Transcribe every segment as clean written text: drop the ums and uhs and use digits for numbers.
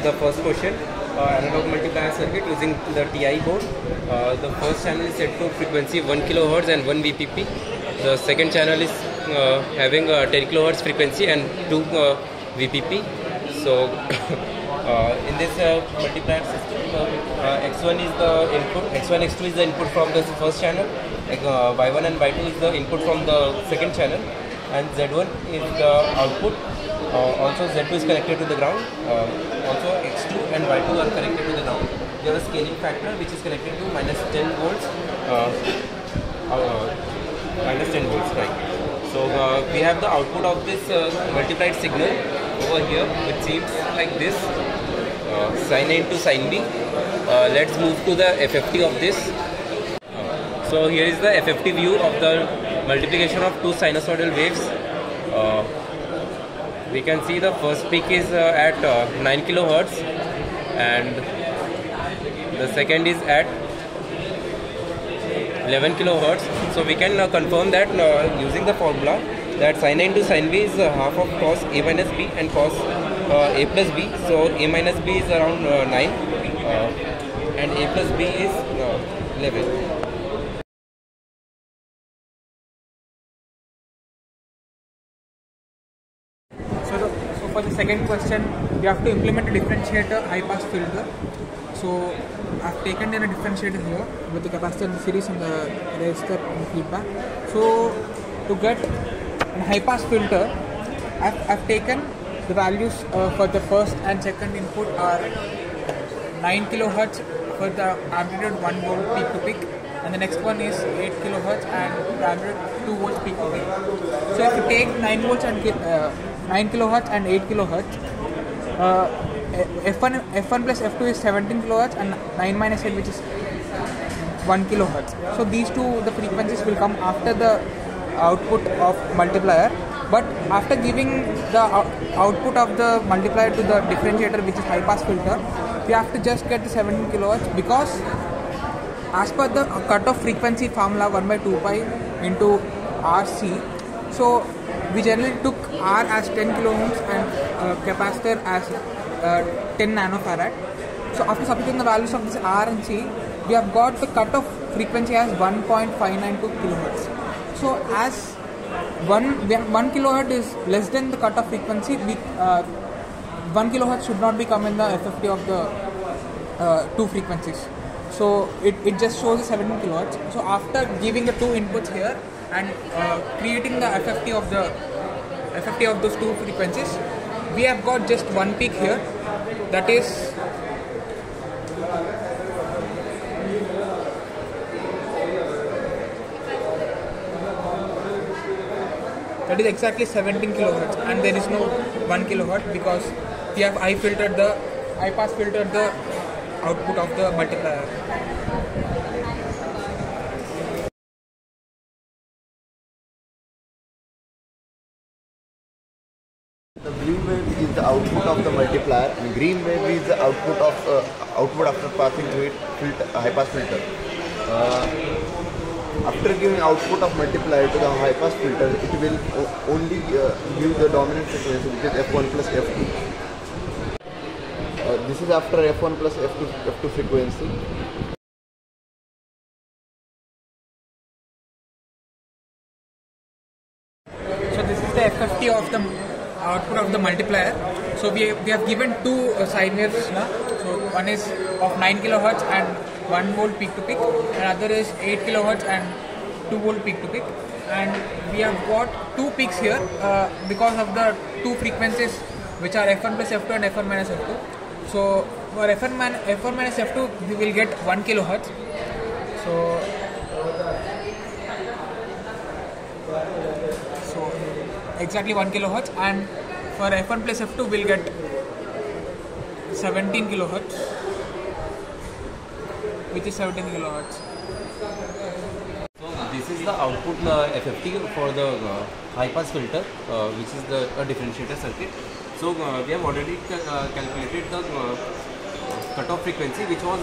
the first question. Analog multiplier circuit using the TI board. The first channel is set to frequency 1 kHz and 1 VPP. The second channel is having 10 kHz frequency and 2 VPP. So in this multiplier system, X1 is the input, X1, X2 is the input from the first channel, Y1 and Y2 is the input from the second channel, and Z1 is the output. Also Z2 is connected to the ground. Also X2 and Y2 are connected to the ground. We have a scaling factor which is connected to minus 10 volts. Minus 10 volts, right? So we have the output of this multiplied signal over here, which seems like this. Sin A into sin B. Let's move to the FFT of this. So here is the FFT view of the multiplication of two sinusoidal waves. We can see the first peak is at 9 kHz and the second is at 11 kHz. So we can confirm that using the formula that sin A into sin B is half of cos A minus B and cos A plus B. So A minus B is around 9 and A plus B is 11. So for the second question, you have to implement a differentiator high pass filter. So I've taken in a differentiator here with the capacitor in the series and the resistor and the feedback. So to get a high pass filter, I've taken the values for the first and second input are 9 kHz for the amplitude 1 volt peak to peak, and the next one is 8 kHz and the amplitude 2 volts peak to peak. So if you take 9 volts and 9 kHz and 8 kHz, F1 plus F2 is 17 kHz and 9 minus 8, which is 1 kHz. So these two, the frequencies will come after the output of multiplier. But after giving the output of the multiplier to the differentiator, which is high pass filter, we have to just get the 17 kHz, because as per the cutoff frequency formula 1 by 2 pi into RC, so we generally took R as 10 kilo ohms and capacitor as 10 nanofarad. So after substituting the values of this R and C, we have got the cutoff frequency as 1.592 kHz. So as 1 kHz is less than the cutoff frequency, 1 kHz should not be come in the FFT of the two frequencies. So it just shows the 17 kHz. So after giving the two inputs here and creating the FFT of those two frequencies, we have got just one peak here, that is exactly 17 kHz, and there is no 1 kHz because we have high pass filtered the output of the multiplier. The blue wave is the output of the multiplier, and green wave is the output after passing through it high pass filter. After giving output of multiplier to the high pass filter, it will only give the dominant frequency, which is F1 plus F2. This is after F1 plus F2 frequency. So this is the FFT of the output of the multiplier. So we have given two sine waves now. So one is of 9 kHz and 1 volt peak to peak, and other is 8 kHz and 2 volt peak to peak. And we have got two peaks here because of the two frequencies, which are F1 plus F2 and F1 minus F2. So for F1 minus F2, we will get 1 kHz. So exactly 1 kHz, and for F1 plus F2 we'll get 17 kHz, which is 17 kHz. So this is the output FFT for the high pass filter, which is the differentiator circuit. So we have already calculated the cutoff frequency, which was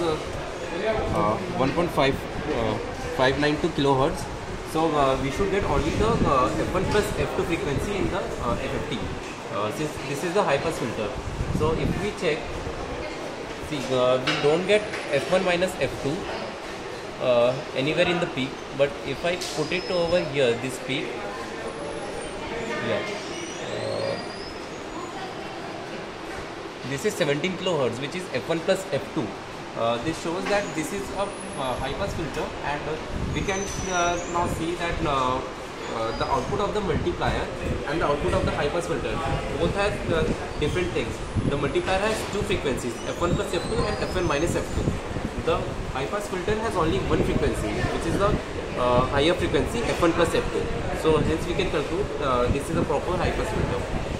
1.592 kHz. So we should get only the F1 plus F2 frequency in the FFT, since this is the high pass filter. So if we check See, we don't get f1 minus f2 anywhere in the peak, but if I put it over here, this peak, yeah, this is 17 kilohertz, which is f1 plus f2. This shows that this is a high pass filter, and we can now see that the output of the multiplier and the output of the high pass filter both has different things. The multiplier has two frequencies, f1 plus f2 and f1 minus f2. The high pass filter has only one frequency, which is the higher frequency f1 plus f2. So hence we can conclude this is a proper high pass filter.